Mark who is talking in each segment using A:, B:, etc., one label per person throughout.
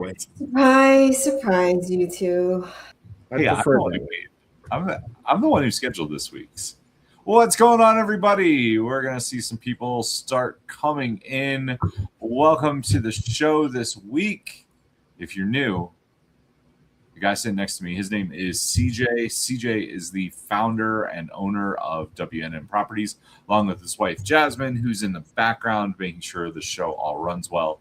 A: With.
B: Surprise, surprise, you two.
A: I
C: I'm
A: prefer
C: the one
A: that.
C: who I'm the one who scheduled this week's. What's going on, everybody? We're gonna see some people start coming in. Welcome to the show this week. If you're new, the guy sitting next to me, his name is CJ. CJ is the founder and owner of WNN Properties, along with his wife Jasmine, who's in the background making sure the show all runs well.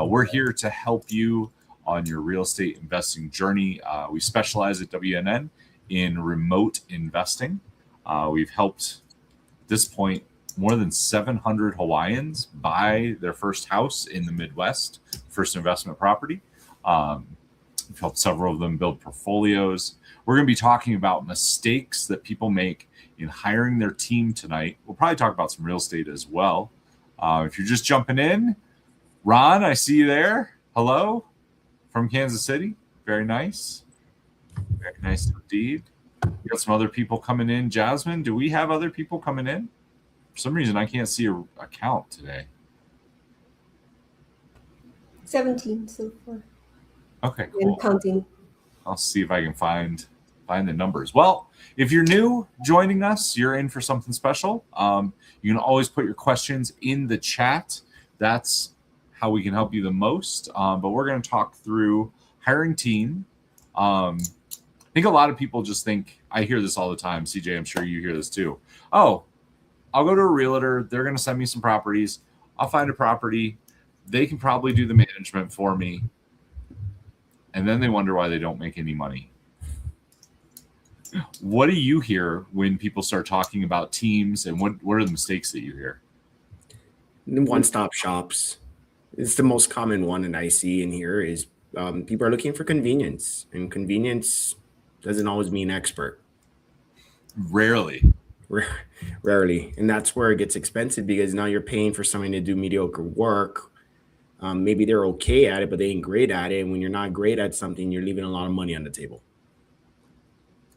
C: We're here to help you on your real estate investing journey. We specialize at WNN in remote investing. We've helped at this point more than 700 Hawaiians buy their first house in the Midwest, first investment property. We've helped several of them build portfolios. We're going to be talking about mistakes that people make in hiring their team tonight. We'll probably talk about some real estate as well. If you're just jumping in, Ron, I see you there. Hello from Kansas City. Very nice. Very nice indeed. We got some other people coming in. Jasmine, do we have other people coming in? For some reason, I can't see a count today.
B: 17 so far.
C: Okay, cool.
B: And counting.
C: I'll see if I can find the numbers. Well, if you're new joining us, you're in for something special. You can always put your questions in the chat. That's how we can help you the most. But we're going to talk through hiring team. I think a lot of people just think, I hear this all the time. CJ, I'm sure you hear this too. Oh, I'll go to a realtor. They're going to send me some properties. I'll find a property. They can probably do the management for me. And then they wonder why they don't make any money. What do you hear when people start talking about teams, and what are the mistakes that you hear?
A: One-stop shops. It's the most common one that I see in here is people are looking for convenience, and convenience doesn't always mean expert.
C: Rarely.
A: Rarely. And that's where it gets expensive, because now you're paying for someone to do mediocre work. Maybe they're okay at it, but they ain't great at it. And when you're not great at something, you're leaving a lot of money on the table.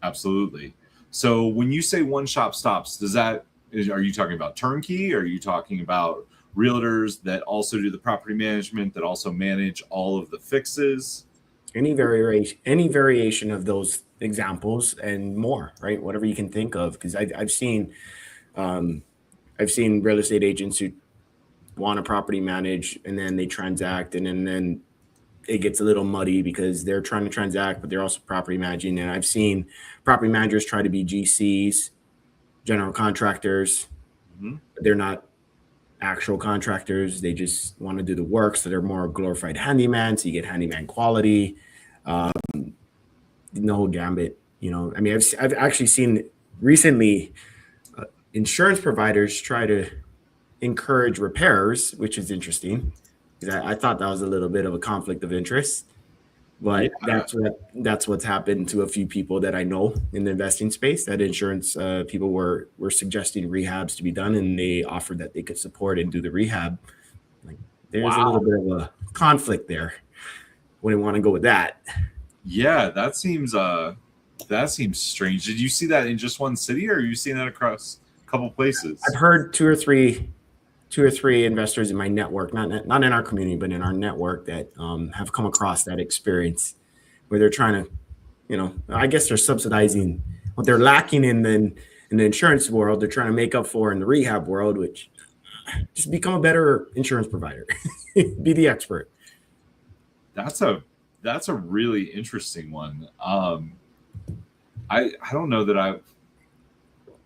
C: Absolutely. So when you say one shop stops, are you talking about turnkey? Are you talking about realtors that also do the property management, that also manage all of the fixes?
A: Any variation of those examples and more, right? Whatever you can think of, because I've seen real estate agents who want a property manage, and then they transact, and then it gets a little muddy because they're trying to transact, but they're also property managing. And I've seen property managers try to be GCs, general contractors.
C: Mm-hmm.
A: They're not actual contractors. They just want to do the work. So they're more glorified handyman. So you get handyman quality, the whole gambit. I mean, I've actually seen recently insurance providers try to encourage repairs, which is interesting, because I thought that was a little bit of a conflict of interest. But yeah, that's what's happened to a few people that I know in the investing space. That insurance people were suggesting rehabs to be done, and they offered that they could support and do the rehab. Like, there's a little bit of a conflict there. Wouldn't want to go with that.
C: Yeah, that seems strange. Did you see that in just one city, or are you seeing that across a couple places?
A: I've heard two or three investors in my network, not in our community, but in our network, that have come across that experience where they're trying to, I guess they're subsidizing what they're lacking in the insurance world. They're trying to make up for in the rehab world, which just become a better insurance provider, be the expert.
C: That's a really interesting one. I don't know that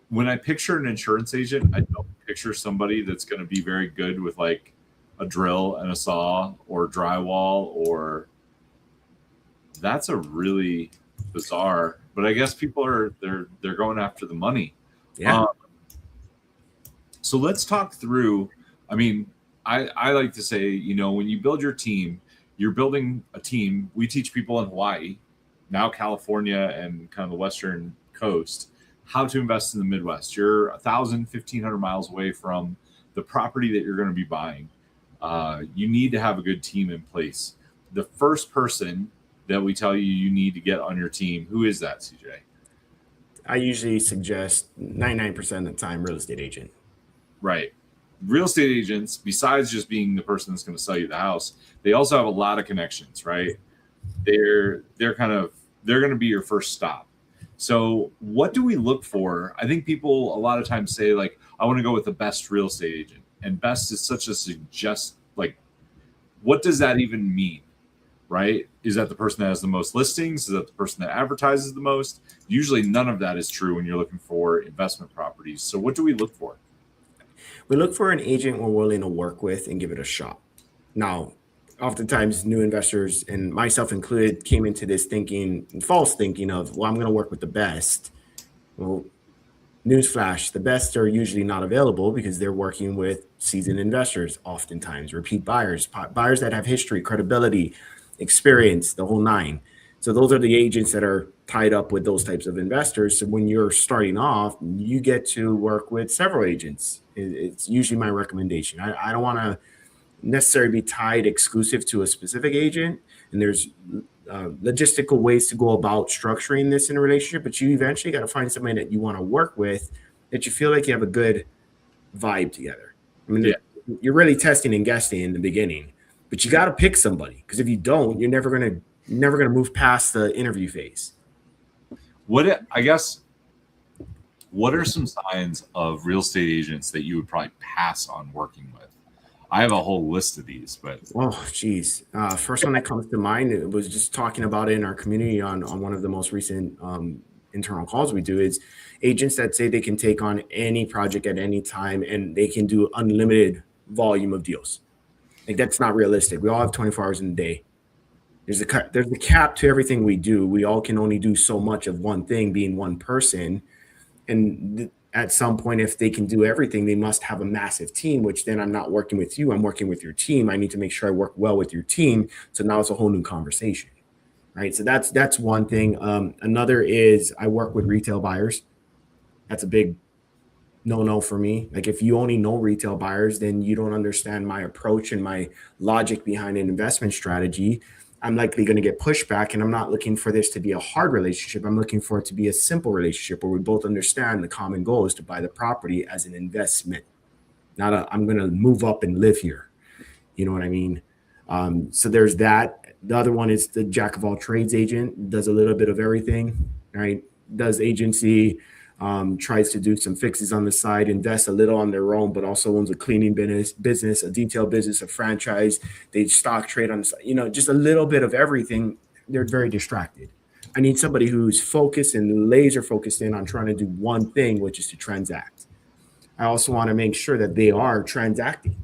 C: when I picture an insurance agent, I don't picture somebody that's going to be very good with like a drill and a saw or drywall, or that's a really bizarre, but I guess people they're going after the money.
A: Yeah.
C: So let's talk through, I mean, I like to say, when you build your team, you're building a team. We teach people in Hawaii, now California and kind of the Western coast, how to invest in the Midwest. You're 1,500 miles away from the property that you're going to be buying. You need to have a good team in place. The first person that we tell you need to get on your team, who is that, CJ?
A: I usually suggest 99% of the time real estate agent.
C: Right. real estate agents, besides just being the person that's going to sell you the house, they also have a lot of connections, right? They're going to be your first stop. So what do we look for? I think people a lot of times say like, I want to go with the best real estate agent, and best is such a like, what does that even mean? Right? Is that the person that has the most listings? Is that the person that advertises the most? Usually none of that is true when you're looking for investment properties. So what do we look for?
A: We look for an agent we're willing to work with and give it a shot. Now, oftentimes new investors, and myself included, came into this false thinking of, well, I'm going to work with the best. Well, newsflash, the best are usually not available because they're working with seasoned investors, oftentimes repeat buyers that have history, credibility, experience, the whole nine. So those are the agents that are tied up with those types of investors. So when you're starting off, you get to work with several agents. It's usually my recommendation. I don't want to necessarily be tied exclusive to a specific agent. And there's logistical ways to go about structuring this in a relationship, but you eventually got to find somebody that you want to work with, that you feel like you have a good vibe together. I mean, You're really testing and guessing in the beginning, but you got to pick somebody, because if you don't, you're never gonna move past the interview phase.
C: What are some signs of real estate agents that you would probably pass on working with? I have a whole list of these, but
A: geez, first one that comes to mind, it was just talking about it in our community on one of the most recent internal calls we do, is agents that say they can take on any project at any time and they can do unlimited volume of deals. Like, that's not realistic. We all have 24 hours in a day. There's a cap to everything we do. We all can only do so much of one thing, being one person. And at some point, if they can do everything, they must have a massive team, which then I'm not working with you. I'm working with your team. I need to make sure I work well with your team. So now it's a whole new conversation, right? So that's one thing. Another is I work with retail buyers. That's a big no for me. Like, if you only know retail buyers, then you don't understand my approach and my logic behind an investment strategy. I'm likely going to get pushback, and I'm not looking for this to be a hard relationship. I'm looking for it to be a simple relationship where we both understand the common goal is to buy the property as an investment, not I'm going to move up and live here. You know what I mean? So there's that. The other one is the jack of all trades agent, does a little bit of everything, right? Does agency, tries to do some fixes on the side, invest a little on their own, but also owns a cleaning business, a detail business, a franchise. They stock trade on the side, just a little bit of everything. They're very distracted. I need somebody who's focused and laser focused in on trying to do one thing, which is to transact. I also want to make sure that they are transacting.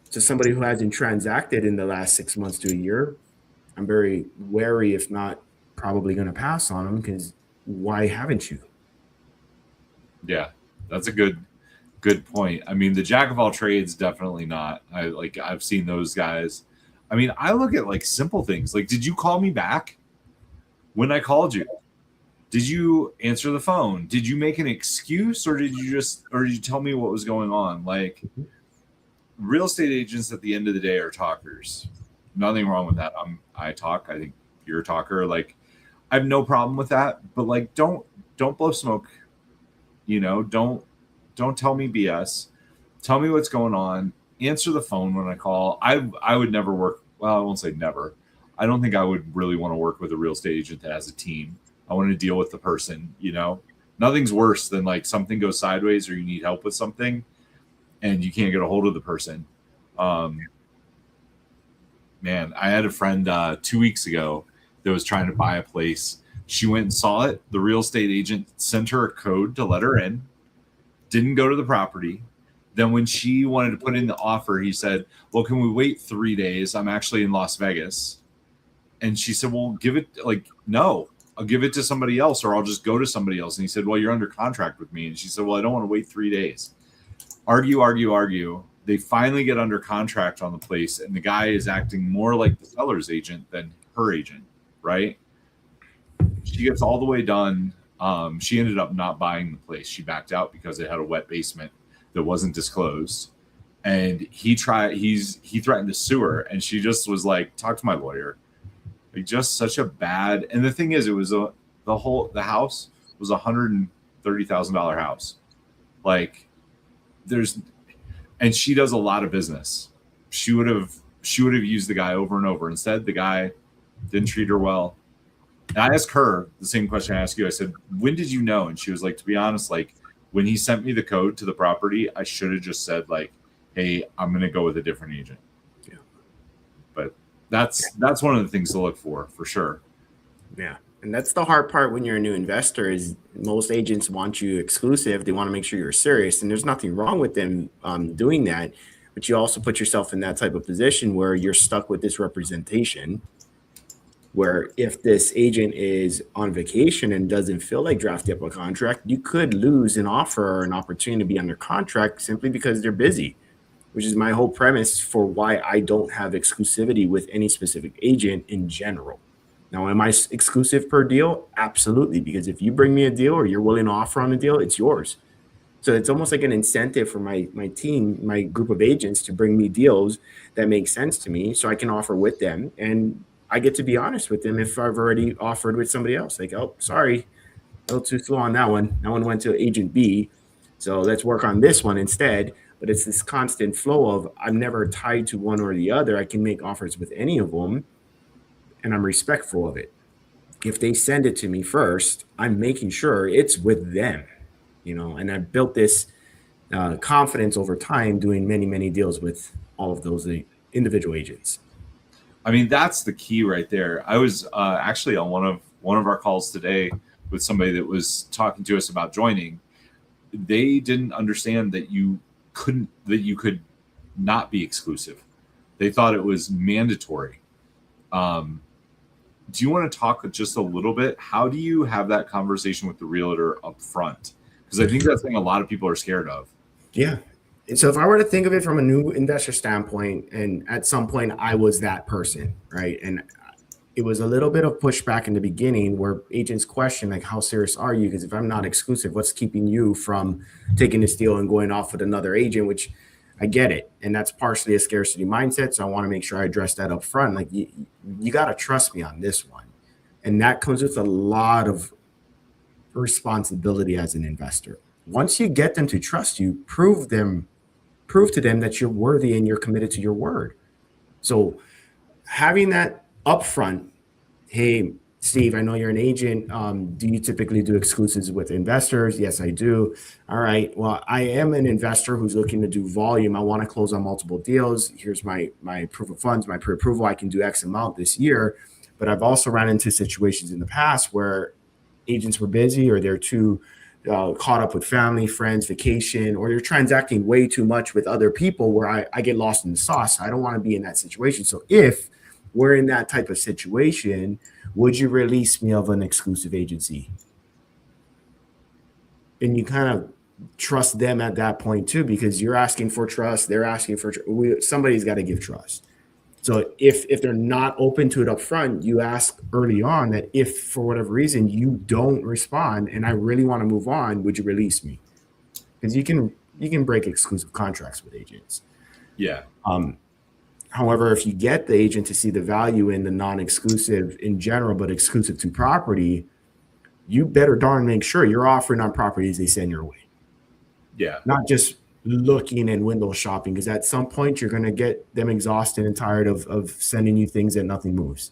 A: So somebody who hasn't transacted in the last 6 months to a year, I'm very wary, if not probably going to pass on them, because why haven't you?
C: Yeah, that's a good point. I mean, the jack of all trades, definitely not. I've seen those guys. I mean, I look at like simple things. Like, did you call me back when I called you? Did you answer the phone? Did you make an excuse, or did you tell me what was going on? Like, real estate agents at the end of the day are talkers. Nothing wrong with that. I talk. I think you're a talker. Like, I have no problem with that. But like, don't blow smoke. Don't tell me BS. Tell me what's going on. Answer the phone when I call. I would never work. Well, I won't say never. I don't think I would really want to work with a real estate agent that has a team. I want to deal with the person. Nothing's worse than like something goes sideways or you need help with something and you can't get a hold of the person. Man, I had a friend 2 weeks ago that was trying to buy a place. She went and saw it. The real estate agent sent her a code to let her in. Didn't go to the property. Then when she wanted to put in the offer, he said, well, can we wait 3 days? I'm actually in Las Vegas. And she said, well, no, I'll give it to somebody else, or I'll just go to somebody else. And he said, well, you're under contract with me. And she said, well, I don't want to wait 3 days. Argue. They finally get under contract on the place. And the guy is acting more like the seller's agent than her agent, right? She gets all the way done. She ended up not buying the place. She backed out because it had a wet basement that wasn't disclosed. And he threatened to sue her. And she just was like, talk to my lawyer. Like, just such a bad. And the thing is, it was the house was $130,000 house. Like, and she does a lot of business. She would have used the guy over and over. Instead, the guy didn't treat her well. And I asked her the same question I asked you. I said, when did you know? And she was like, to be honest, like when he sent me the code to the property, I should have just said like, hey, I'm going to go with a different agent.
A: Yeah.
C: But that's one of the things to look for sure.
A: Yeah. And that's the hard part when you're a new investor is most agents want you exclusive. They want to make sure you're serious. And there's nothing wrong with them doing that. But you also put yourself in that type of position where you're stuck with this representation, where if this agent is on vacation and doesn't feel like drafting up a contract, you could lose an offer or an opportunity to be under contract simply because they're busy, which is my whole premise for why I don't have exclusivity with any specific agent in general. Now, am I exclusive per deal? Absolutely, because if you bring me a deal or you're willing to offer on a deal, it's yours. So it's almost like an incentive for my team, my group of agents to bring me deals that make sense to me so I can offer with them. And I get to be honest with them if I've already offered with somebody else. Like, oh, sorry, a little too slow on that one. That one went to agent B. So let's work on this one instead. But it's this constant flow of I'm never tied to one or the other. I can make offers with any of them. And I'm respectful of it. If they send it to me first, I'm making sure it's with them, and I built this confidence over time doing many, many deals with all of those individual agents.
C: I mean, that's the key right there. I was actually on one of our calls today with somebody that was talking to us about joining. They didn't understand that you could not be exclusive. They thought it was mandatory. Do you want to talk just a little bit? How do you have that conversation with the realtor up front? Because I think that's something a lot of people are scared of.
A: Yeah. And so if I were to think of it from a new investor standpoint, and at some point I was that person, right? And it was a little bit of pushback in the beginning where agents question, like, how serious are you? Because if I'm not exclusive, what's keeping you from taking this deal and going off with another agent, which I get it. And that's partially a scarcity mindset. So I want to make sure I address that up front. Like you got to trust me on this one. And that comes with a lot of responsibility as an investor. Once you get them to trust you, prove to them that you're worthy and you're committed to your word. So having that upfront, hey, Steve, I know you're an agent. Do you typically do exclusives with investors? Yes, I do. All right. Well, I am an investor who's looking to do volume. I want to close on multiple deals. Here's my proof of funds, my pre-approval. I can do X amount this year. But I've also ran into situations in the past where agents were busy or they're too caught up with family, friends, vacation, or they're transacting way too much with other people where I get lost in the sauce. I don't want to be in that situation. So if we're in that type of situation, would you release me of an exclusive agency? And you kind of trust them at that point too, because you're asking for trust. They're asking for somebody's got to give trust. So if they're not open to it up front, you ask early on that if for whatever reason you don't respond and I really want to move on, would you release me? Because you can break exclusive contracts with agents.
C: Yeah.
A: However, if you get the agent to see the value in the non-exclusive in general, but exclusive to property, you better darn make sure you're offering on properties they send your way.
C: Yeah.
A: Not just looking and window shopping, because at some point you're going to get them exhausted and tired of sending you things that nothing moves.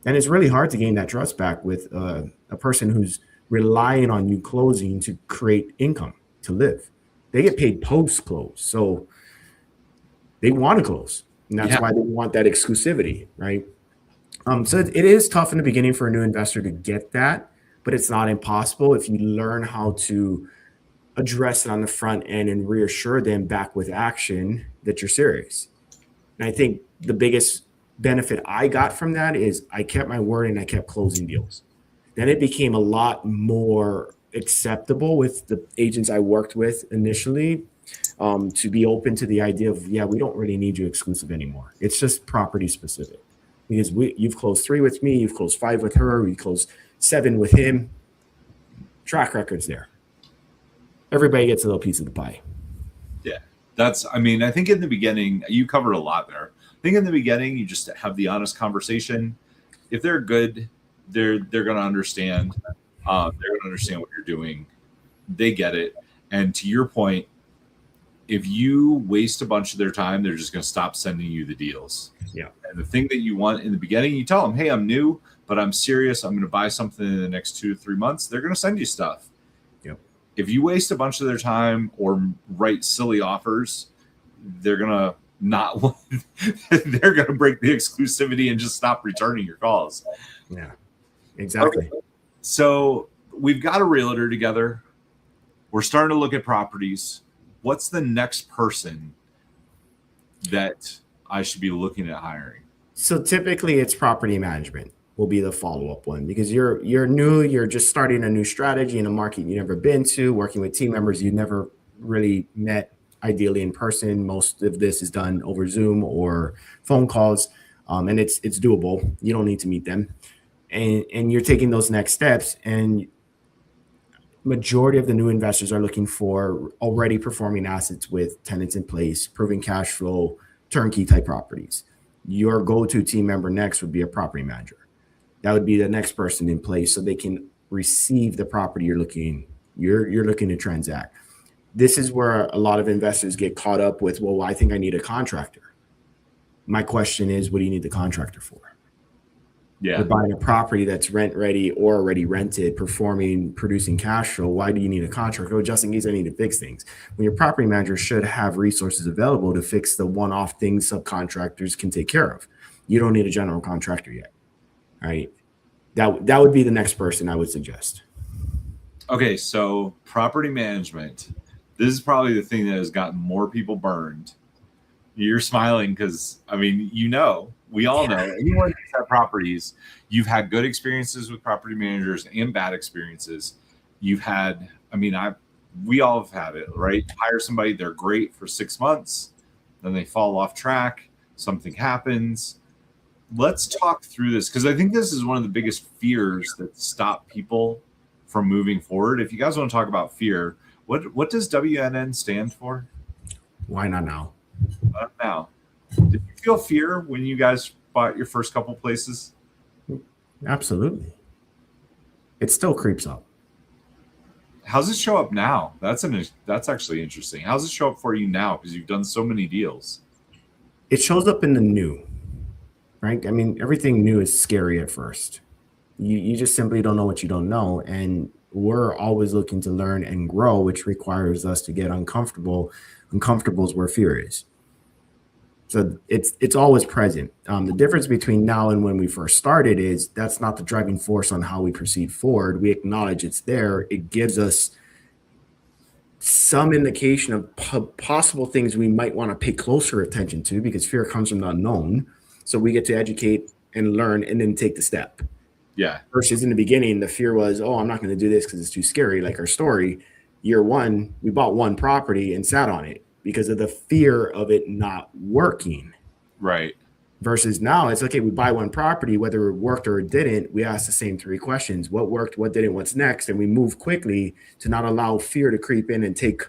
A: And it's really hard to gain that trust back with a person who's relying on you closing to create income to live. They get paid post-close, so they want to close. And that's why they want that exclusivity, right? So it is tough in the beginning for a new investor to get that, but it's not impossible if you learn how to address it on the front end and reassure them back with action that you're serious. And I think the biggest benefit I got from that is I kept my word and I kept closing deals. Then it became a lot more acceptable with the agents I worked with initially, to be open to the idea of, we don't really need you exclusive anymore. It's just property specific. Because you've closed 3 with me, you've closed 5 with her, we closed 7 with him. Track record's there. Everybody gets a little piece of the pie.
C: Yeah. I think in the beginning, you covered a lot there. I think in the beginning, you just have the honest conversation. If they're good, they're going to understand. They're going to understand what you're doing. They get it. And to your point, if you waste a bunch of their time, they're just going to stop sending you the deals.
A: Yeah.
C: And the thing that you want in the beginning, you tell them, hey, I'm new, but I'm serious. I'm going to buy something in the next 2 to 3 months. They're going to send you stuff.
A: Yep.
C: If you waste a bunch of their time or write silly offers, they're going to not, they're going to break the exclusivity and just stop returning your calls.
A: Yeah, exactly.
C: Okay. So we've got a realtor together. We're starting to look at properties. What's the next person that I should be looking at hiring?
A: So typically it's property management will be the follow-up one, because you're new, you're just starting a new strategy in a market you've never been to, working with team members you've never really met, ideally in person. Most of this is done over Zoom or phone calls, and it's doable. You don't need to meet them, and you're taking those next steps. And majority of the new investors are looking for already performing assets with tenants in place, proven cash flow, turnkey type properties. Your go-to team member next would be a property manager. That would be the next person in place so they can receive the property you're looking to transact. This is where a lot of investors get caught up with, well, I think I need a contractor. My question is, what do you need the contractor for?
C: Yeah.
A: You're buying a property that's rent ready or already rented, performing, producing cash flow. Why do you need a contractor? Oh, just in case I need to fix things. When your property manager should have resources available to fix the one-off things subcontractors can take care of. You don't need a general contractor yet. All right. That would be the next person I would suggest.
C: Okay, so property management. This is probably the thing that has gotten more people burned. You're smiling because, I mean, we all know, anyone who's had properties, you've had good experiences with property managers and bad experiences. You've had, we all have had it, right? Hire somebody, they're great for 6 months, then they fall off track, something happens. Let's talk through this, because I think this is one of the biggest fears that stop people from moving forward. If you guys want to talk about fear, what does WNN stand for?
A: Why not now?
C: Now, did you feel fear when you guys bought your first couple places?
A: Absolutely. It still creeps up.
C: How's it show up now? That's actually interesting. How's it show up for you now? Because you've done so many deals.
A: It shows up in the new, right? I mean, everything new is scary at first. You just simply don't know what you don't know. And we're always looking to learn and grow, which requires us to get uncomfortable. Uncomfortable is where fear is. So it's always present. The difference between now and when we first started is that's not the driving force on how we proceed forward. We acknowledge it's there. It gives us some indication of possible things we might want to pay closer attention to, because fear comes from the unknown. So we get to educate and learn and then take the step.
C: Yeah.
A: Versus in the beginning, the fear was, oh, I'm not going to do this because it's too scary. Like our story, year one, we bought one property and sat on it because of the fear of it not working.
C: Right.
A: Versus now, it's okay, we buy one property, whether it worked or it didn't, we ask the same 3 questions. What worked, what didn't, what's next? And we move quickly to not allow fear to creep in and take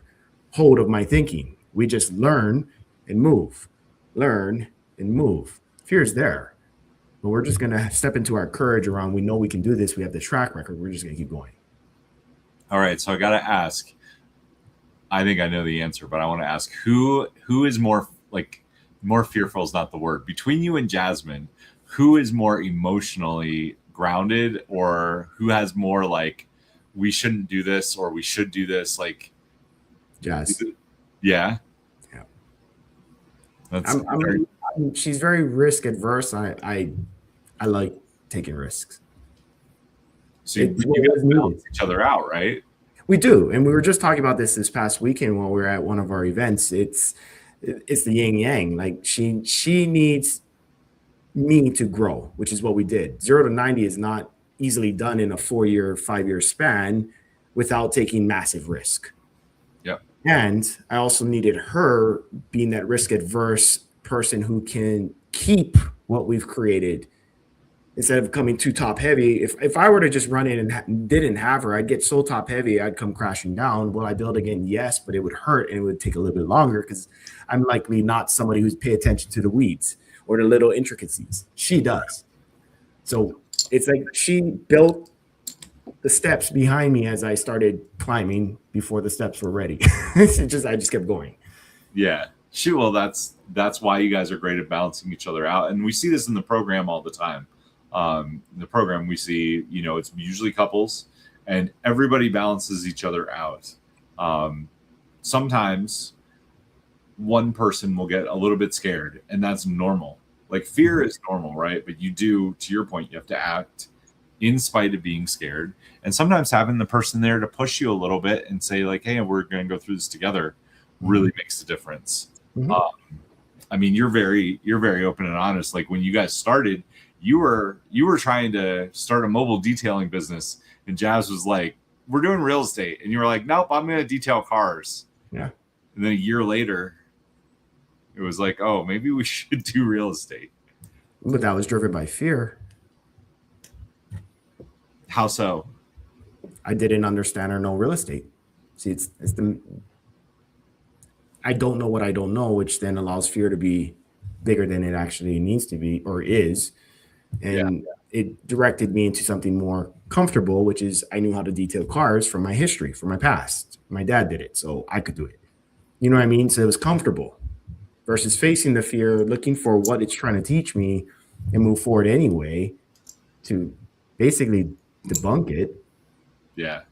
A: hold of my thinking. We just learn and move. Learn and move. Fear is there. But we're just going to step into our courage around, we know we can do this. We have the track record. We're just going to keep going.
C: All right. So I got to ask, I think I know the answer, but I want to ask who is more fearful is not the word. Between you and Jasmine, who is more emotionally grounded, or who has more like, we shouldn't do this or we should do this? Like
A: Jazz.
C: Yeah.
A: Yeah.
C: That's
A: she's very risk adverse. I like taking risks.
C: So you guys balance each other out, right?
A: We do. And we were just talking about this past weekend when we were at one of our events. It's the yin yang. Like she needs me to grow, which is what we did. 0 to 90 is not easily done in a 4-year, 5-year span without taking massive risk.
C: Yep. And
A: I also needed her being that risk adverse person who can keep what we've created instead of coming too top heavy. If I were to just run in and didn't have her, I'd get so top heavy, I'd come crashing down. Will I build again? Yes, but it would hurt and it would take a little bit longer because I'm likely not somebody who's pay attention to the weeds or the little intricacies. She does. So it's like she built the steps behind me as I started climbing before the steps were ready. I just kept going.
C: Yeah. Well, that's why you guys are great at balancing each other out, and we see this in the program all the time. In the program, we see it's usually couples, and everybody balances each other out. Sometimes one person will get a little bit scared, and that's normal. Like fear is normal, right? But to your point, you have to act in spite of being scared, and sometimes having the person there to push you a little bit and say like, "Hey, we're going to go through this together," really makes a difference. I mean, you're very open and honest. Like when you guys started, you were trying to start a mobile detailing business, and Jazz was like, "We're doing real estate," and you were like, "Nope, I'm going to detail cars."
A: Yeah.
C: And then a year later, it was like, "Oh, maybe we should do real estate."
A: But that was driven by fear.
C: How so?
A: I didn't understand or know real estate. See, it's the I don't know what I don't know, which then allows fear to be bigger than it actually needs to be or is. And it directed me into something more comfortable, which is I knew how to detail cars from my history, from my past. My dad did it, so I could do it. You know what I mean? So it was comfortable versus facing the fear, looking for what it's trying to teach me and move forward anyway to basically debunk it.
C: Yeah.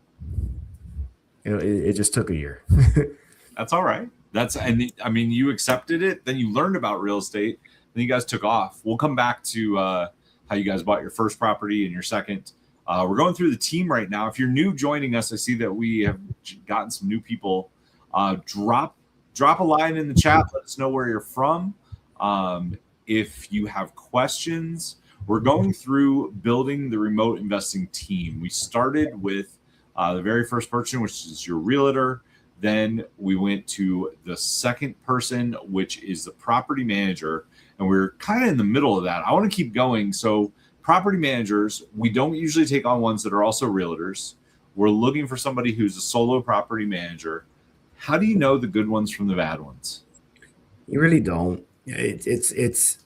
A: It just took a year.
C: That's all right. I mean, you accepted it, then you learned about real estate, then you guys took off. We'll come back to how you guys bought your first property and your second. We're going through the team right now. If you're new joining us, I see that we have gotten some new people. Drop a line in the chat. Let us know where you're from. If you have questions, we're going through building the remote investing team. We started with the very first person, which is your realtor. Then we went to the second person, which is the property manager. And we're kind of in the middle of that. I want to keep going. So property managers, we don't usually take on ones that are also realtors. We're looking for somebody who's a solo property manager. How do you know the good ones from the bad ones?
A: You really don't. It's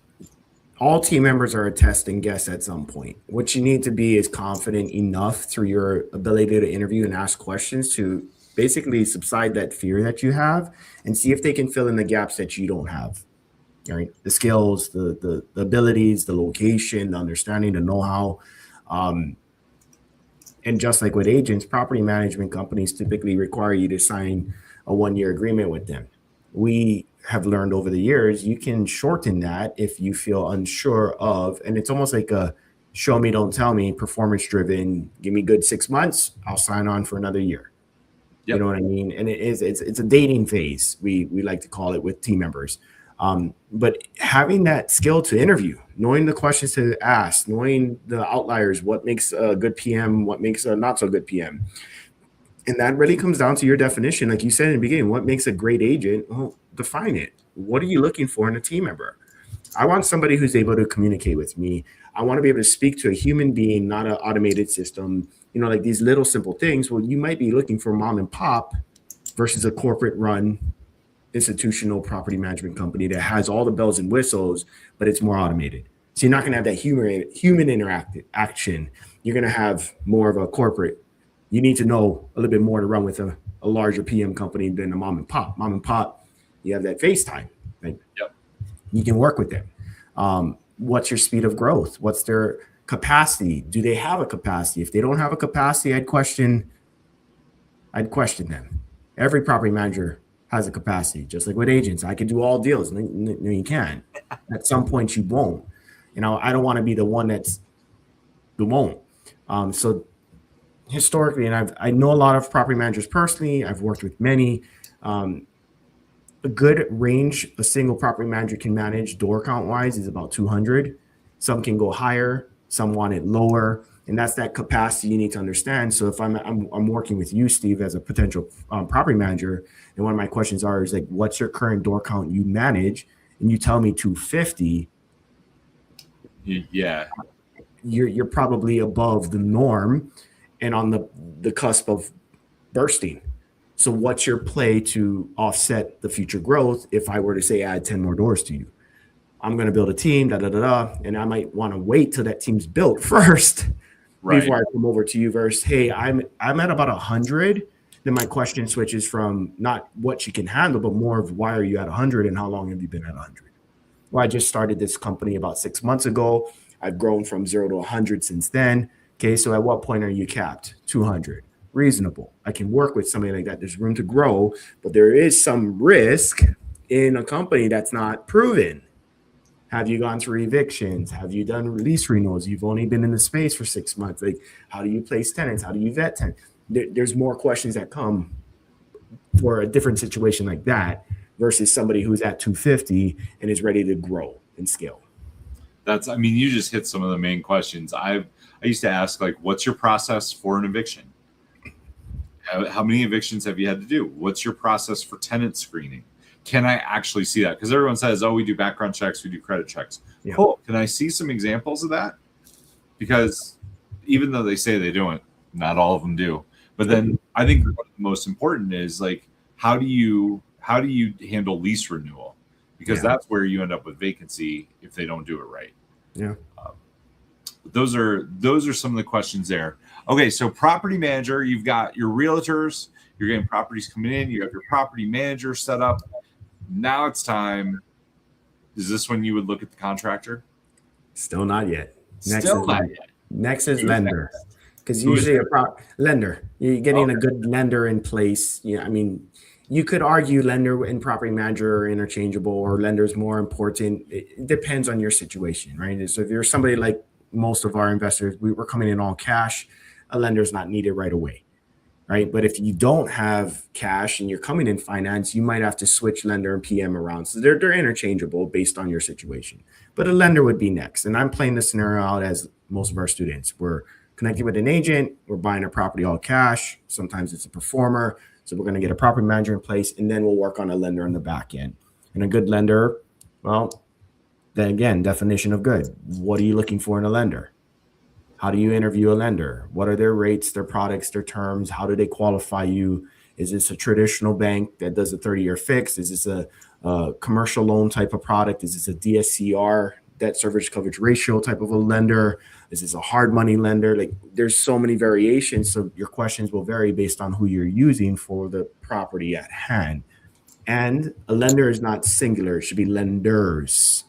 A: all team members are a test and guess at some point. What you need to be is confident enough through your ability to interview and ask questions to basically subside that fear that you have and see if they can fill in the gaps that you don't have. Right? The skills, the abilities, the location, the understanding, the know-how. And just like with agents, property management companies typically require you to sign a 1-year agreement with them. We have learned over the years, you can shorten that if you feel unsure of, and it's almost like a show me, don't tell me, performance driven, give me good 6 months, I'll sign on for another year. Yep. You know what I mean? And it's a dating phase, we like to call it with team members. But having that skill to interview, knowing the questions to ask, knowing the outliers, what makes a good PM, what makes a not so good PM. And that really comes down to your definition. Like you said in the beginning, what makes a great agent? Well, define it. What are you looking for in a team member? I want somebody who's able to communicate with me. I want to be able to speak to a human being, not an automated system. You know, like these little simple things. Well, you might be looking for mom and pop versus a corporate run institutional property management company that has all the bells and whistles, but it's more automated. So you're not going to have that human interaction. You're going to have more of a corporate. You need to know a little bit more to run with a larger PM company than a mom and pop. Mom and pop, you have that FaceTime. Right?
C: Yep.
A: You can work with them. What's your speed of growth? What's their capacity? Do they have a capacity? If they don't have a capacity, I'd question them. Every property manager has a capacity, just like with agents. I can do all deals. No, you can't. At some point, you won't. You know, I don't want to be the one who won't. So historically, and I know a lot of property managers personally. I've worked with many. A good range a single property manager can manage door count wise is about 200. Some can go higher. Some want it lower. And that's that capacity you need to understand. So if I'm working with you, Steve, as a potential property manager, and one of my questions is like, what's your current door count you manage? And you tell me 250.
C: Yeah.
A: You're probably above the norm and on the cusp of bursting. So what's your play to offset the future growth if I were to say add 10 more doors to you? I'm going to build a team, and I might want to wait till that team's built first. Right. Before I come over to you versus, hey, I'm at about 100. then my question switches from not what you can handle, but more of why are you at 100 and how long have you been at 100? Well, I just started this company about 6 months ago. I've grown from 0 to 100 since then. Okay, so at what point are you capped? 200. Reasonable. I can work with somebody like that. There's room to grow, but there is some risk in a company that's not proven. Have you gone through evictions? Have you done lease renewals? You've only been in the space for 6 months. Like, how do you place tenants? How do you vet tenants? There's more questions that come for a different situation like that versus somebody who's at 250 and is ready to grow and scale.
C: I mean, you just hit some of the main questions. I used to ask, like, what's your process for an eviction? How many evictions have you had to do? What's your process for tenant screening? Can I actually see that? Because everyone says, oh, we do background checks, we do credit checks. Yeah. Cool. Can I see some examples of that? Because even though they say they don't, not all of them do. But then I think the most important is, like, how do you handle lease renewal? Because that's where you end up with vacancy if they don't do it right.
A: Yeah.
C: Those are some of the questions there. Okay, so property manager, you've got your realtors, you're getting properties coming in, you have your property manager set up. Now it's time. Is this when you would look at the contractor?
A: Still not yet. Next is lender. Because usually lender, you're getting a good lender in place. I mean, you could argue lender and property manager are interchangeable, or lender is more important. It depends on your situation, right? So if you're somebody like most of our investors, we were coming in all cash, a lender is not needed right away, right? But if you don't have cash and you're coming in finance, you might have to switch lender and PM around. So they're interchangeable based on your situation. But a lender would be next. And I'm playing this scenario out as most of our students. We're connecting with an agent, we're buying a property all cash. Sometimes it's a performer. So we're going to get a property manager in place, and then we'll work on a lender on the back end. And a good lender, well, then again, definition of good. What are you looking for in a lender? How do you interview a lender? What are their rates, their products, their terms? How do they qualify you? Is this a traditional bank that does a 30-year fix? Is this a commercial loan type of product? Is this a DSCR, debt service coverage ratio type of a lender? Is this a hard money lender? Like, there's so many variations. So your questions will vary based on who you're using for the property at hand. And a lender is not singular. It should be lenders,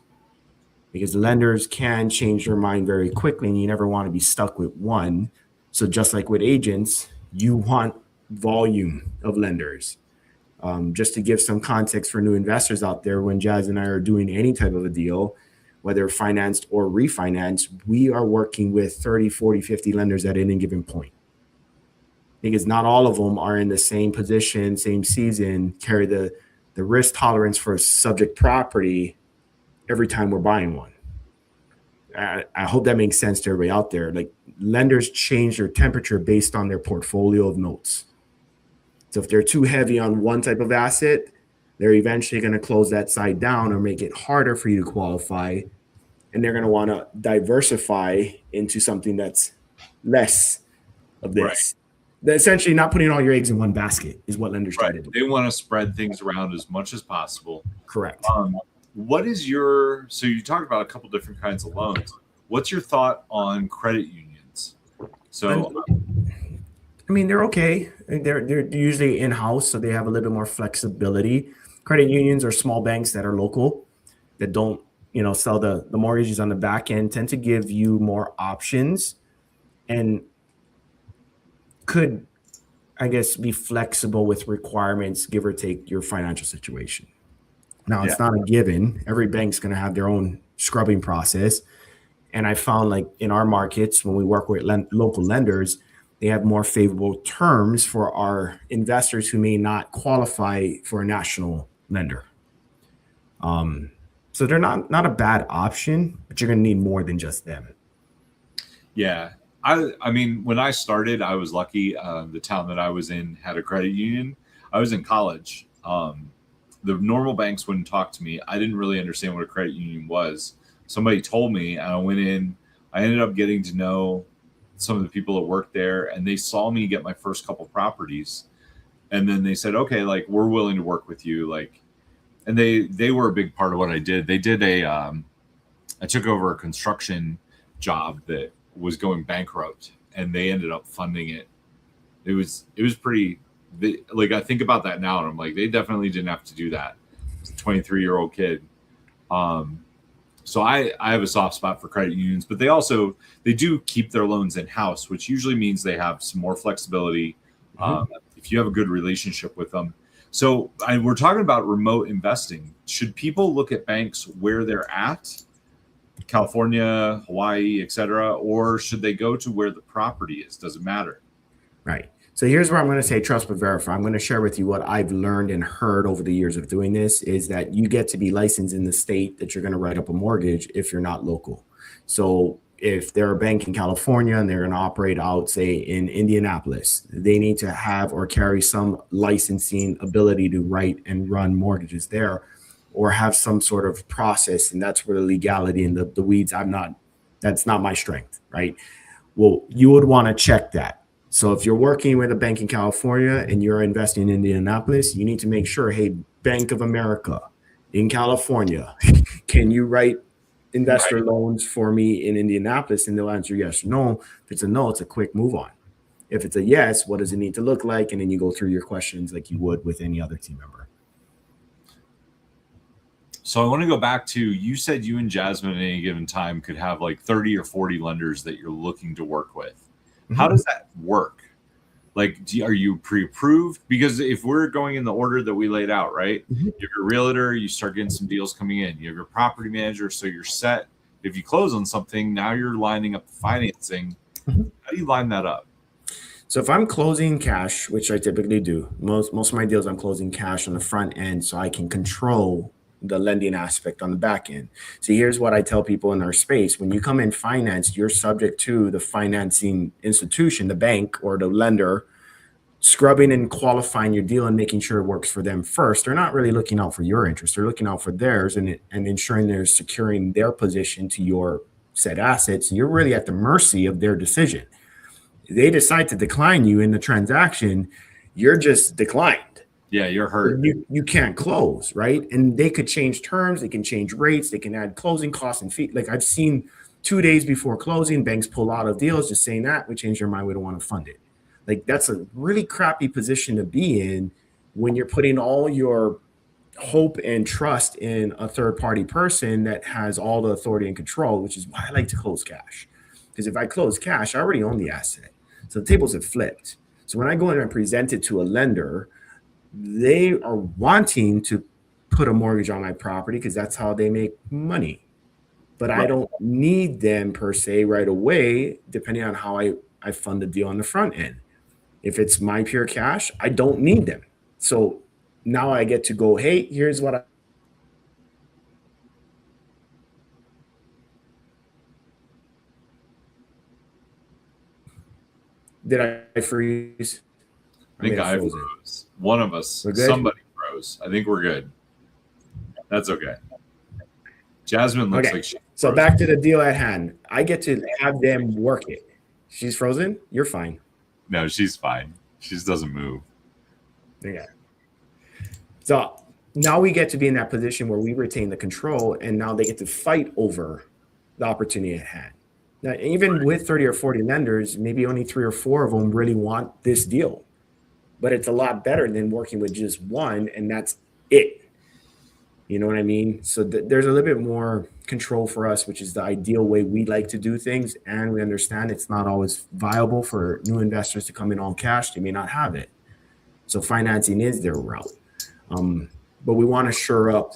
A: because lenders can change their mind very quickly, and you never want to be stuck with one. So just like with agents, you want volume of lenders. Just to give some context for new investors out there, when Jazz and I are doing any type of a deal, whether financed or refinanced, we are working with 30, 40, 50 lenders at any given point. Because not all of them are in the same position, same season, carry the risk tolerance for a subject property every time we're buying one. I hope that makes sense to everybody out there. Like, lenders change their temperature based on their portfolio of notes. So if they're too heavy on one type of asset, they're eventually going to close that side down or make it harder for you to qualify. And they're going to want to diversify into something that's less of this. Right. They're essentially not putting all your eggs in one basket is what lenders try to do.
C: They want to spread things around as much as possible.
A: Correct.
C: So you talked about a couple different kinds of loans. What's your thought on credit unions? So,
A: I mean, they're okay. They're usually in-house, so they have a little bit more flexibility. Credit unions are small banks that are local, that don't, sell the mortgages on the back end, tend to give you more options and could, I guess, be flexible with requirements, give or take your financial situation. Now, it's not a given. Every bank's going to have their own scrubbing process. And I found, like, in our markets, when we work with local lenders, they have more favorable terms for our investors who may not qualify for a national lender. So they're not a bad option, but you're going to need more than just them.
C: Yeah. I mean, when I started, I was lucky. The town that I was in had a credit union. I was in college. The normal banks wouldn't talk to me. I didn't really understand what a credit union was. Somebody told me, and I went in. I ended up getting to know some of the people that worked there, and they saw me get my first couple properties. And then they said, okay, like, we're willing to work with you. Like, and they were a big part of what I did. They did I took over a construction job that was going bankrupt, and they ended up funding it. It was pretty like, I think about that now, and I'm like, they definitely didn't have to do that. It's a 23-year-old kid. So I have a soft spot for credit unions, but they do keep their loans in house, which usually means they have some more flexibility if you have a good relationship with them. So we're talking about remote investing. Should people look at banks where they're at, California, Hawaii, etc., or should they go to where the property is? Does it matter?
A: Right. So here's where I'm going to say trust but verify. I'm going to share with you what I've learned and heard over the years of doing this is that you get to be licensed in the state that you're going to write up a mortgage if you're not local. So if they're a bank in California and they're going to operate out, say, in Indianapolis, they need to have or carry some licensing ability to write and run mortgages there or have some sort of process. And that's where the legality and the weeds, that's not my strength, right? Well, you would want to check that. So if you're working with a bank in California and you're investing in Indianapolis, you need to make sure, hey, Bank of America in California, can you write investor loans for me in Indianapolis? And they'll answer yes or no. If it's a no, it's a quick move on. If it's a yes, what does it need to look like? And then you go through your questions like you would with any other team member.
C: So I want to go back to, you said you and Jasmine at any given time could have like 30 or 40 lenders that you're looking to work with. How does that work? Like, are you pre-approved? Because if we're going in the order that we laid out, right? You have your realtor, you start getting some deals coming in. You have your property manager, so you're set. If you close on something, now you're lining up the financing. How do you line that up?
A: So if I'm closing cash, which I typically do, most of my deals I'm closing cash on the front end so I can control the lending aspect on the back end. See, here's what I tell people in our space. When you come in finance, you're subject to the financing institution, the bank or the lender, scrubbing and qualifying your deal and making sure it works for them first. They're not really looking out for your interest. They're looking out for theirs and ensuring they're securing their position to your said assets. You're really at the mercy of their decision. If they decide to decline you in the transaction, you're just declined.
C: Yeah, you're hurt.
A: You can't close, right? And they could change terms, they can change rates, they can add closing costs and fees. Like I've seen 2 days before closing, banks pull out of deals just saying that we changed our mind, we don't want to fund it. Like that's a really crappy position to be in when you're putting all your hope and trust in a third-party person that has all the authority and control, which is why I like to close cash. Because if I close cash, I already own the asset. So the tables have flipped. So when I go in and present it to a lender, they are wanting to put a mortgage on my property because that's how they make money. But I don't need them per se right away, depending on how I fund the deal on the front end. If it's my pure cash, I don't need them. So now I get to go, hey, here's what I did I freeze?
C: I think I froze. One of us, somebody froze. I think we're good. That's okay. Jasmine looks like she
A: So
C: froze.
A: back to the deal at hand. I get to have them work it. She's frozen? You're fine.
C: No, she's fine. She just doesn't move.
A: Yeah. So now we get to be in that position where we retain the control and now they get to fight over the opportunity at hand. Now, even with 30 or 40 lenders, maybe only 3 or 4 of them really want this deal. But it's a lot better than working with just one, and that's it. You know what I mean? So there's a little bit more control for us, which is the ideal way we like to do things. And we understand it's not always viable for new investors to come in all cash. They may not have it. So financing is their route. But we want to shore up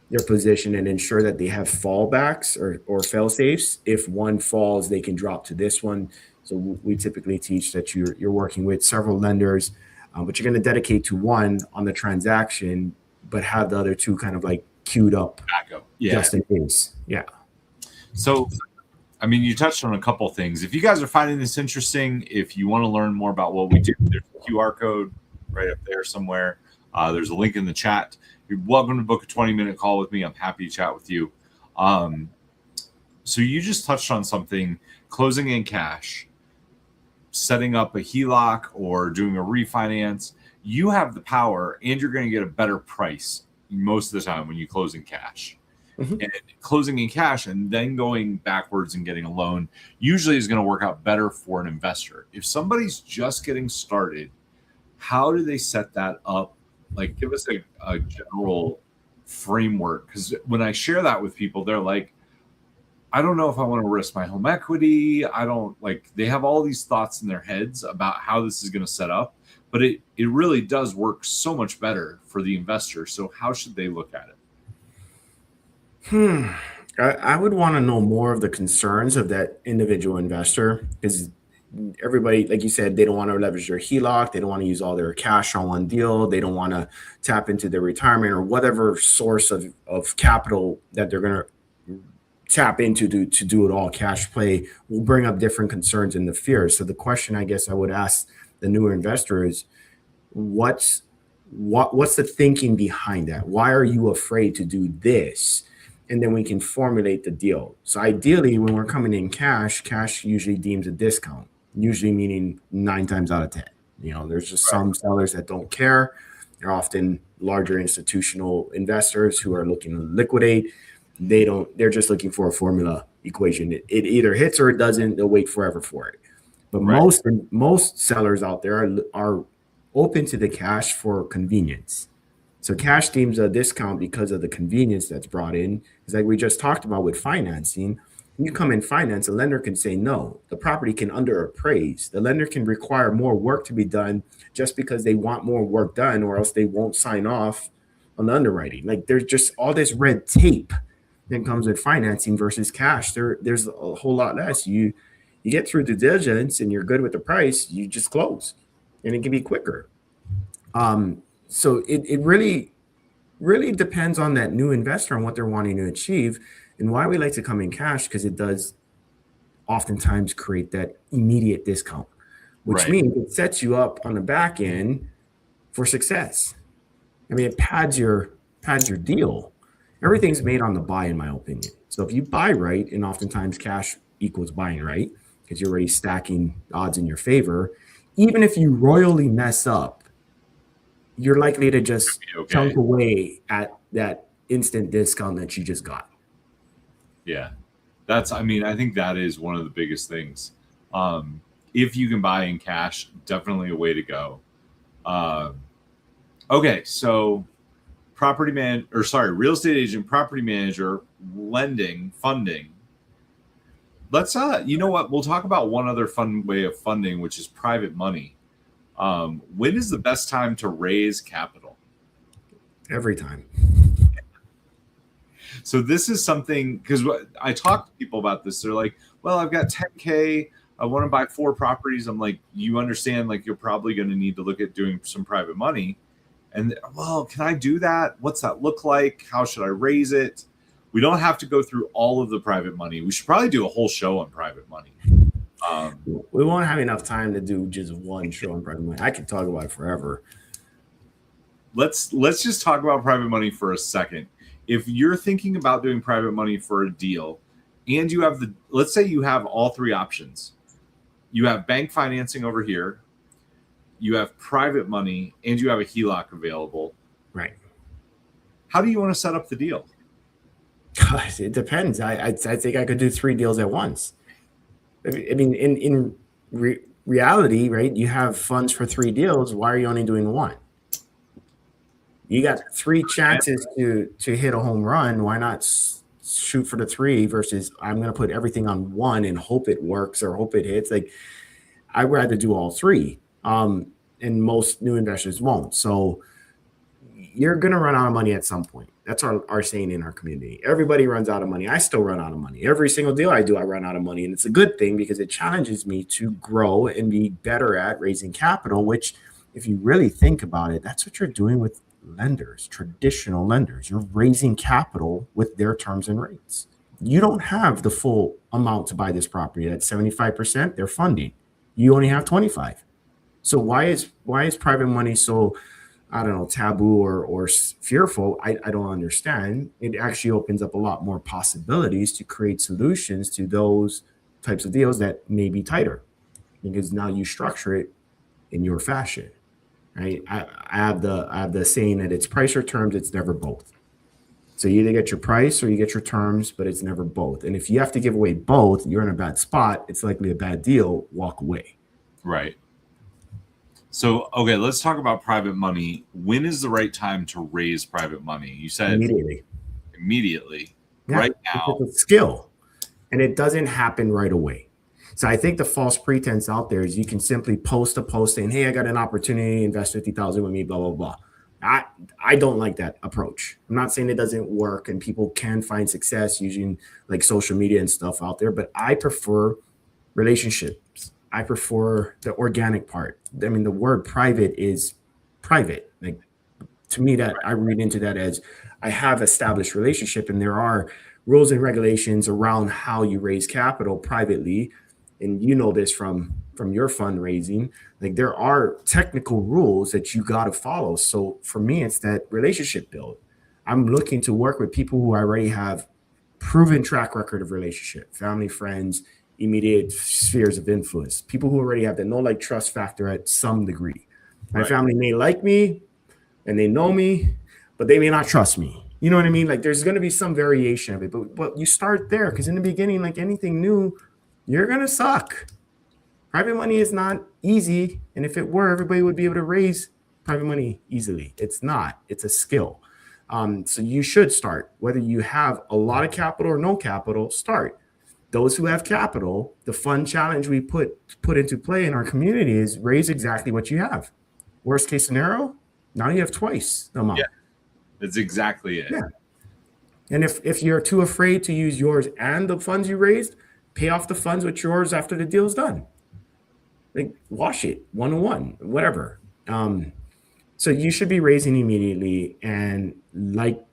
A: their position and ensure that they have fallbacks or fail safes. If one falls, they can drop to this one. So we typically teach that you're working with several lenders, but you're going to dedicate to one on the transaction, but have the other two kind of like queued up just in case. Yeah.
C: So, I mean, you touched on a couple things. If you guys are finding this interesting, if you want to learn more about what we do, there's a QR code right up there somewhere. There's a link in the chat. You're welcome to book a 20-minute call with me. I'm happy to chat with you. So you just touched on something, closing in cash, setting up a HELOC or doing a refinance. You have the power and you're going to get a better price most of the time when you close in cash. And closing in cash and then going backwards and getting a loan usually is going to work out better for an investor. If somebody's just getting started, how do they set that up? Like, give us a general framework. Because when I share that with people, they're like, I don't know if I want to risk my home equity. I don't like, they have all these thoughts in their heads about how this is going to set up, but it really does work so much better for the investor. So how should they look at it?
A: I would want to know more of the concerns of that individual investor, because everybody, like you said, they don't want to leverage their HELOC. They don't want to use all their cash on one deal. They don't want to tap into their retirement or whatever source of capital that they're going to tap into to do it all. Cash play will bring up different concerns and the fears. So the question I guess I would ask the newer investor is, what's the thinking behind that? Why are you afraid to do this? And then we can formulate the deal. So ideally, when we're coming in cash usually deems a discount, usually meaning 9 times out of 10. There's just some sellers that don't care. They're often larger institutional investors who are looking to liquidate. They're just looking for a formula equation. It either hits or it doesn't. They'll wait forever for it. But most sellers out there are open to the cash for convenience. So cash deems a discount because of the convenience that's brought in. It's like we just talked about with financing. When you come in finance, a lender can say no. The property can underappraise. The lender can require more work to be done just because they want more work done, or else they won't sign off on the underwriting. Like, there's just all this red tape that comes with financing versus cash. There's a whole lot less. You get through due diligence and you're good with the price, you just close, and it can be quicker. So it really depends on that new investor and what they're wanting to achieve, and why we like to come in cash, because it does oftentimes create that immediate discount, which means it sets you up on the back end for success. I mean, it pads your deal. Everything's made on the buy, in my opinion. So if you buy right, and oftentimes cash equals buying right, because you're already stacking odds in your favor, even if you royally mess up, you're likely to just chunk away at that instant discount that you just got.
C: Yeah. I think that is one of the biggest things. If you can buy in cash, definitely a way to go. Okay. So real estate agent, property manager, lending, funding. Let's, you know what? We'll talk about one other fun way of funding, which is private money. When is the best time to raise capital?
A: Every time.
C: So this is something, because I talk to people about this. They're like, well, I've got 10K. I want to buy 4 properties. I'm like, you understand, like, you're probably going to need to look at doing some private money. And, well, can I do that? What's that look like? How should I raise it? We don't have to go through all of the private money. We should probably do a whole show on private money.
A: We won't have enough time to do just one show on private money. I could talk about it forever.
C: Let's just talk about private money for a second. If you're thinking about doing private money for a deal, and you have let's say you have all 3 options. You have bank financing over here, you have private money, and you have a HELOC available.
A: Right.
C: How do you want to set up the deal?
A: It depends. I think I could do 3 deals at once. I mean, in reality, right? You have funds for 3 deals. Why are you only doing 1? You got 3 chances to hit a home run. Why not shoot for the 3 versus I'm going to put everything on 1 and hope it works or hope it hits? Like, I'd rather do all 3. And most new investors won't. So you're going to run out of money at some point. That's our saying in our community. Everybody runs out of money. I still run out of money. Every single deal I do, I run out of money. And it's a good thing because it challenges me to grow and be better at raising capital, which, if you really think about it, that's what you're doing with lenders, traditional lenders. You're raising capital with their terms and rates. You don't have the full amount to buy this property. That's 75%. They're funding. You only have 25. So why is private money so, I don't know, taboo or fearful? I don't understand. It actually opens up a lot more possibilities to create solutions to those types of deals that may be tighter, because now you structure it in your fashion, right? I have the saying that it's price or terms. It's never both. So you either get your price or you get your terms, but it's never both. And if you have to give away both, you're in a bad spot. It's likely a bad deal. Walk away.
C: Right. So, okay, let's talk about private money. When is the right time to raise private money? You said immediately.
A: Yeah,
C: right now.
A: it's a skill, and it doesn't happen right away. So I think the false pretense out there is you can simply post a post saying, "Hey, I got an opportunity, invest 50,000 with me," blah blah blah. I don't like that approach. I'm not saying it doesn't work, and people can find success using like social media and stuff out there, but I prefer relationships. I prefer the organic part. I mean, the word private is private. Like to me, that I read into that as I have established relationship, and there are rules and regulations around how you raise capital privately. And you know this from your fundraising. Like there are technical rules that you got to follow. So for me, it's that relationship build. I'm looking to work with people who already have proven track record of relationship, family, friends, immediate spheres of influence, people who already have the no like trust factor at some degree. My family may like me and they know me, but they may not trust me. You know what I mean? Like there's going to be some variation of it, but you start there because in the beginning, like anything new, you're going to suck. Private money is not easy. And if it were, everybody would be able to raise private money easily. It's not, it's a skill. So you should start, whether you have a lot of capital or no capital, start. Those who have capital, the fun challenge we put into play in our community is raise exactly what you have. Worst case scenario, now you have twice the amount.
C: Yeah, that's exactly it.
A: Yeah. And if you're too afraid to use yours and the funds you raised, pay off the funds with yours after the deal's done. Like wash it 1-on-1, whatever. So you should be raising immediately. And like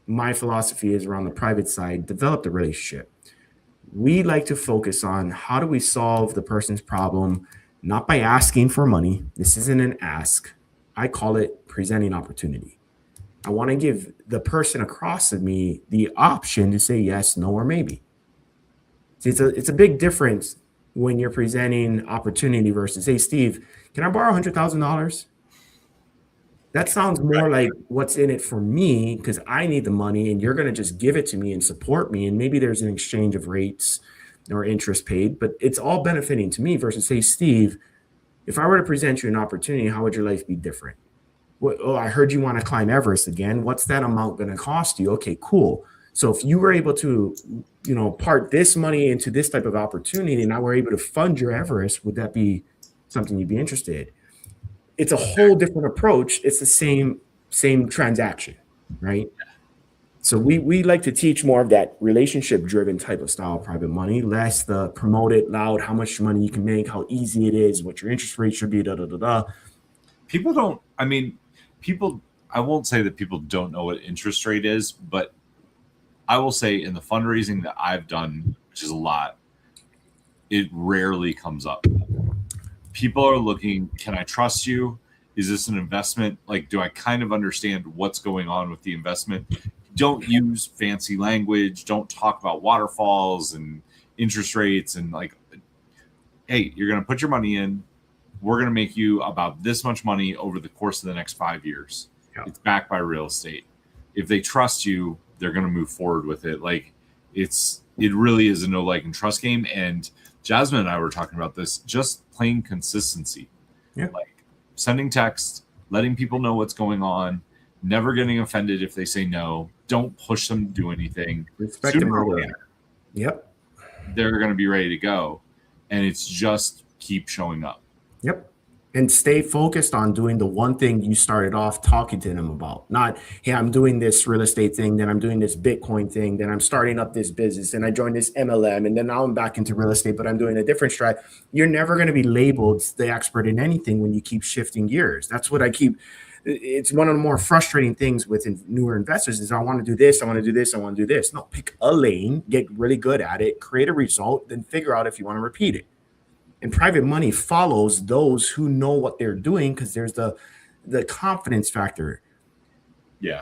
A: my philosophy is around the private side, develop the relationship. We like to focus on how do we solve the person's problem, not by asking for money. This isn't an ask. I call it presenting opportunity. I want to give the person across from me the option to say yes, no, or maybe. See, it's a big difference when you're presenting opportunity versus, hey, Steve, can I borrow $100,000? That sounds more like what's in it for me because I need the money and you're going to just give it to me and support me. And maybe there's an exchange of rates or interest paid, but it's all benefiting to me versus, hey, Steve, if I were to present you an opportunity, how would your life be different? Oh, I heard you want to climb Everest again. What's that amount going to cost you? Okay, cool. So if you were able to, part this money into this type of opportunity and I were able to fund your Everest, would that be something you'd be interested in? It's a whole different approach. It's the same transaction, right? So we like to teach more of that relationship-driven type of style of private money, less the promote it loud, how much money you can make, how easy it is, what your interest rate should be,
C: People don't, I won't say that people don't know what interest rate is, but I will say in the fundraising that I've done, which is a lot, it rarely comes up. People are looking, can I trust you? Is this an investment? Like, do I kind of understand what's going on with the investment? Don't use fancy language. Don't talk about waterfalls and interest rates and like, hey, you're going to put your money in. We're going to make you about this much money over the course of the next 5 years. Yeah. It's backed by real estate. If they trust you, they're going to move forward with it. Like it really is a no like and trust game. And Jasmine and I were talking about this, just plain consistency.
A: Yeah.
C: Like sending texts, letting people know what's going on, never getting offended if they say no. Don't push them to do anything.
A: Respect them or later. Yep.
C: They're going to be ready to go. And it's just keep showing up.
A: Yep. And stay focused on doing the one thing you started off talking to them about. Not, hey, I'm doing this real estate thing, then I'm doing this Bitcoin thing, then I'm starting up this business, and I joined this MLM, and then now I'm back into real estate, but I'm doing a different strat. You're never going to be labeled the expert in anything when you keep shifting gears. That's what it's one of the more frustrating things with newer investors is I want to do this, I want to do this, I want to do this. No, pick a lane, get really good at it, create a result, then figure out if you want to repeat it. And private money follows those who know what they're doing because there's the confidence factor.
C: Yeah.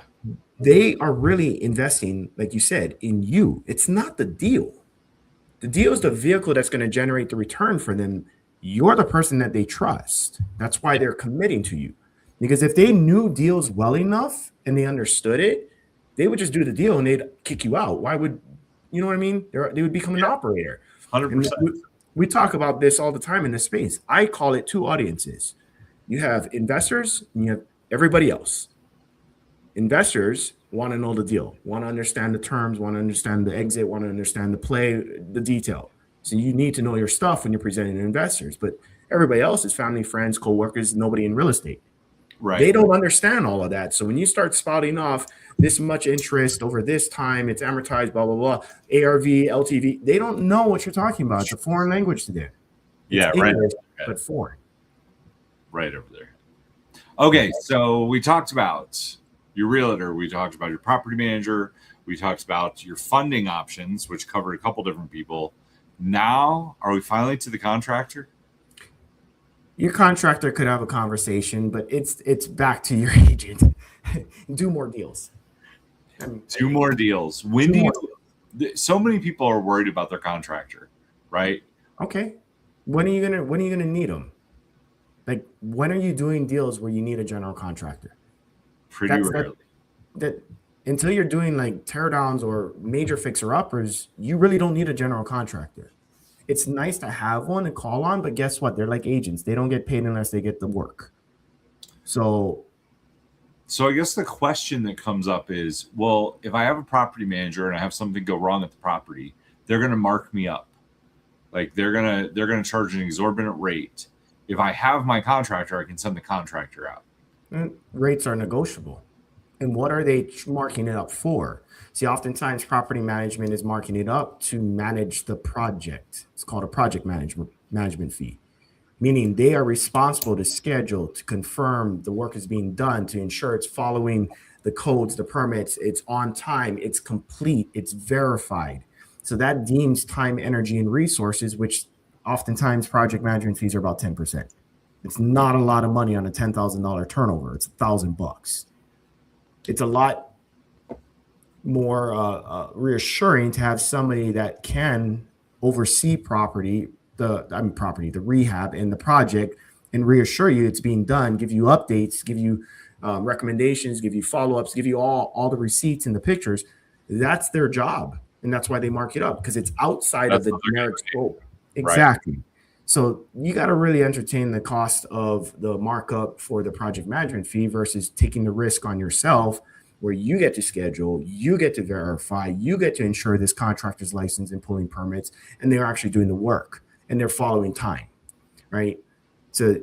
A: They are really investing, like you said, in you. It's not the deal. The deal is the vehicle that's going to generate the return for them. You're the person that they trust. That's why they're committing to you. Because if they knew deals well enough and they understood it, they would just do the deal and they'd kick you out. Why would, you know what I mean? They would become an operator.
C: 100%.
A: We talk about this all the time in this space. I call it two audiences. You have investors and you have everybody else. Investors want to know the deal, want to understand the terms, want to understand the exit, want to understand the play, the detail. So you need to know your stuff when you're presenting to investors. But everybody else is family, friends, coworkers, nobody in real estate.
C: Right.
A: They don't understand all of that. So when you start spouting off this much interest over this time, it's amortized, blah, blah, blah, ARV, LTV, they don't know what you're talking about. It's a foreign language to them. It's
C: right.
A: English, but foreign.
C: Right over there. Okay, so we talked about your realtor, we talked about your property manager, we talked about your funding options, which covered a couple different people. Now, are we finally to the contractor?
A: Your contractor could have a conversation, but it's back to your agent. Do more deals.
C: Do more deals. When do you? So many people are worried about their contractor, right?
A: Okay. When are you gonna need them? Like, when are you doing deals where you need a general contractor?
C: Pretty rarely.
A: That until you're doing like tear downs or major fixer uppers, you really don't need a general contractor. It's nice to have one to call on, but guess what? They're like agents. They don't get paid unless they get the work. So
C: I guess the question that comes up is, well, if I have a property manager and I have something go wrong at the property, they're going to mark me up. Like they're going to charge an exorbitant rate. If I have my contractor, I can send the contractor out.
A: And rates are negotiable. And what are they marking it up for? See, oftentimes property management is marking it up to manage the project. It's called a project management fee, meaning they are responsible to schedule, to confirm the work is being done, to ensure it's following the codes, the permits, it's on time, it's complete, it's verified. So that deems time, energy, and resources, which oftentimes project management fees are about 10%. It's not a lot of money on a $10,000 turnover. It's $1,000. It's a lot more reassuring to have somebody that can oversee the rehab and the project, and reassure you it's being done, give you updates, give you recommendations, give you follow-ups, give you all the receipts and the pictures. That's their job, and that's why they mark it up, because it's outside of the generic scope. Exactly. Right. So you got to really entertain the cost of the markup for the project management fee versus taking the risk on yourself, where you get to schedule, you get to verify, you get to ensure this contractor's licensed and pulling permits, and they're actually doing the work and they're following time, right? So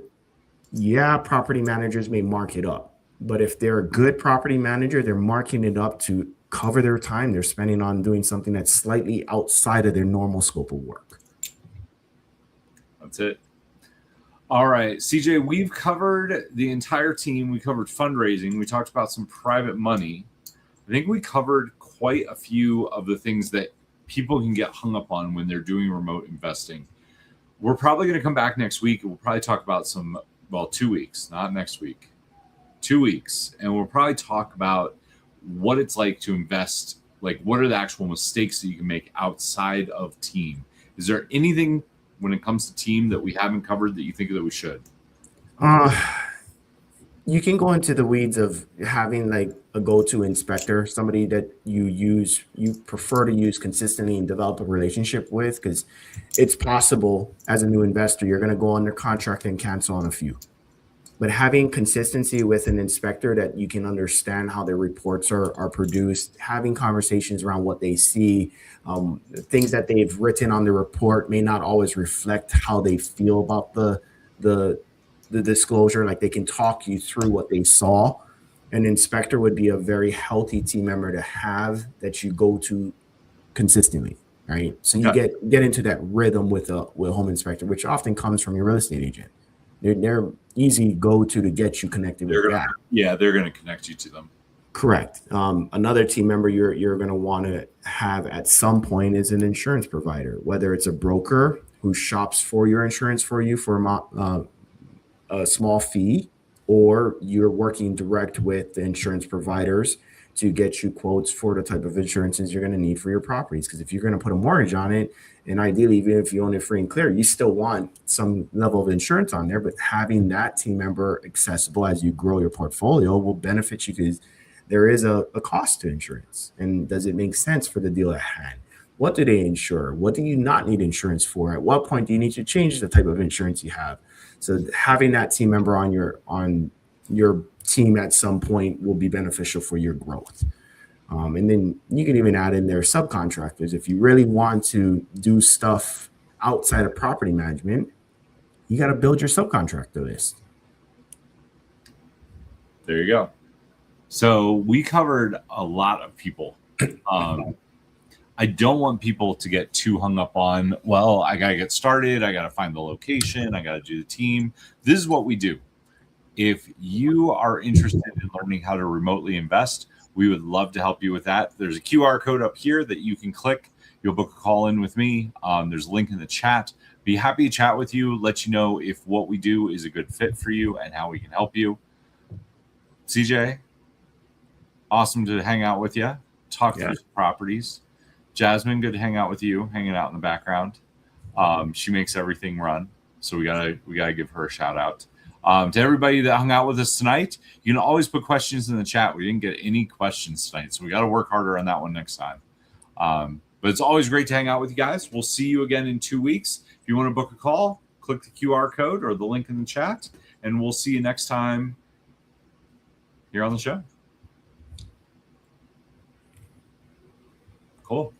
A: yeah, property managers may mark it up, but if they're a good property manager, they're marking it up to cover their time they're spending on doing something that's slightly outside of their normal scope of work.
C: That's it. All right, CJ, we've covered the entire team. We covered fundraising. We talked about some private money. I think we covered quite a few of the things that people can get hung up on when they're doing remote investing. We're probably going to come back next week. We'll probably talk about 2 weeks, not next week, 2 weeks. And we'll probably talk about what it's like to invest. Like, what are the actual mistakes that you can make outside of team? Is there anything when it comes to team that we haven't covered that you think that we should?
A: You can go into the weeds of having like a go-to inspector, somebody that you prefer to use consistently and develop a relationship with, because it's possible as a new investor, you're going to go under contract and cancel on a few. But having consistency with an inspector that you can understand how their reports are produced, having conversations around what they see, things that they've written on the report may not always reflect how they feel about the disclosure. Like, they can talk you through what they saw. An inspector would be a very healthy team member to have that you go to consistently, right? So you get into that rhythm with a home inspector, which often comes from your real estate agent. They're easy go-to to get you connected with that.
C: Yeah, they're going to connect you to them.
A: Correct. Another team member you're going to want to have at some point is an insurance provider, whether it's a broker who shops for your insurance for you for a small fee, or you're working direct with the insurance providers to get you quotes for the type of insurances you're going to need for your properties. Because if you're going to put a mortgage on it, and ideally, even if you own it free and clear, you still want some level of insurance on there. But having that team member accessible as you grow your portfolio will benefit you, because there is a cost to insurance. And does it make sense for the deal at hand? What do they insure? What do you not need insurance for? At what point do you need to change the type of insurance you have? So having that team member on your team at some point will be beneficial for your growth. And then you can even add in their subcontractors. If you really want to do stuff outside of property management, you got to build your subcontractor list.
C: There you go. So we covered a lot of people. I don't want people to get too hung up on, well, I got to get started. I got to find the location. I got to do the team. This is what we do. If you are interested in learning how to remotely invest, we would love to help you with that. There's a QR code up here that you can click. You'll book a call in with me. There's a link in the chat. Be happy to chat with you, let you know if what we do is a good fit for you and how we can help you. CJ, awesome to hang out with you, talk through some properties. Jasmine, good to hang out with you, hanging out in the background. She makes everything run, so we gotta give her a shout out. To everybody that hung out with us tonight, you can always put questions in the chat. We didn't get any questions tonight, so we got to work harder on that one next time. But it's always great to hang out with you guys. We'll see you again in 2 weeks. If you want to book a call, click the QR code or the link in the chat, and we'll see you next time here on the show. Cool.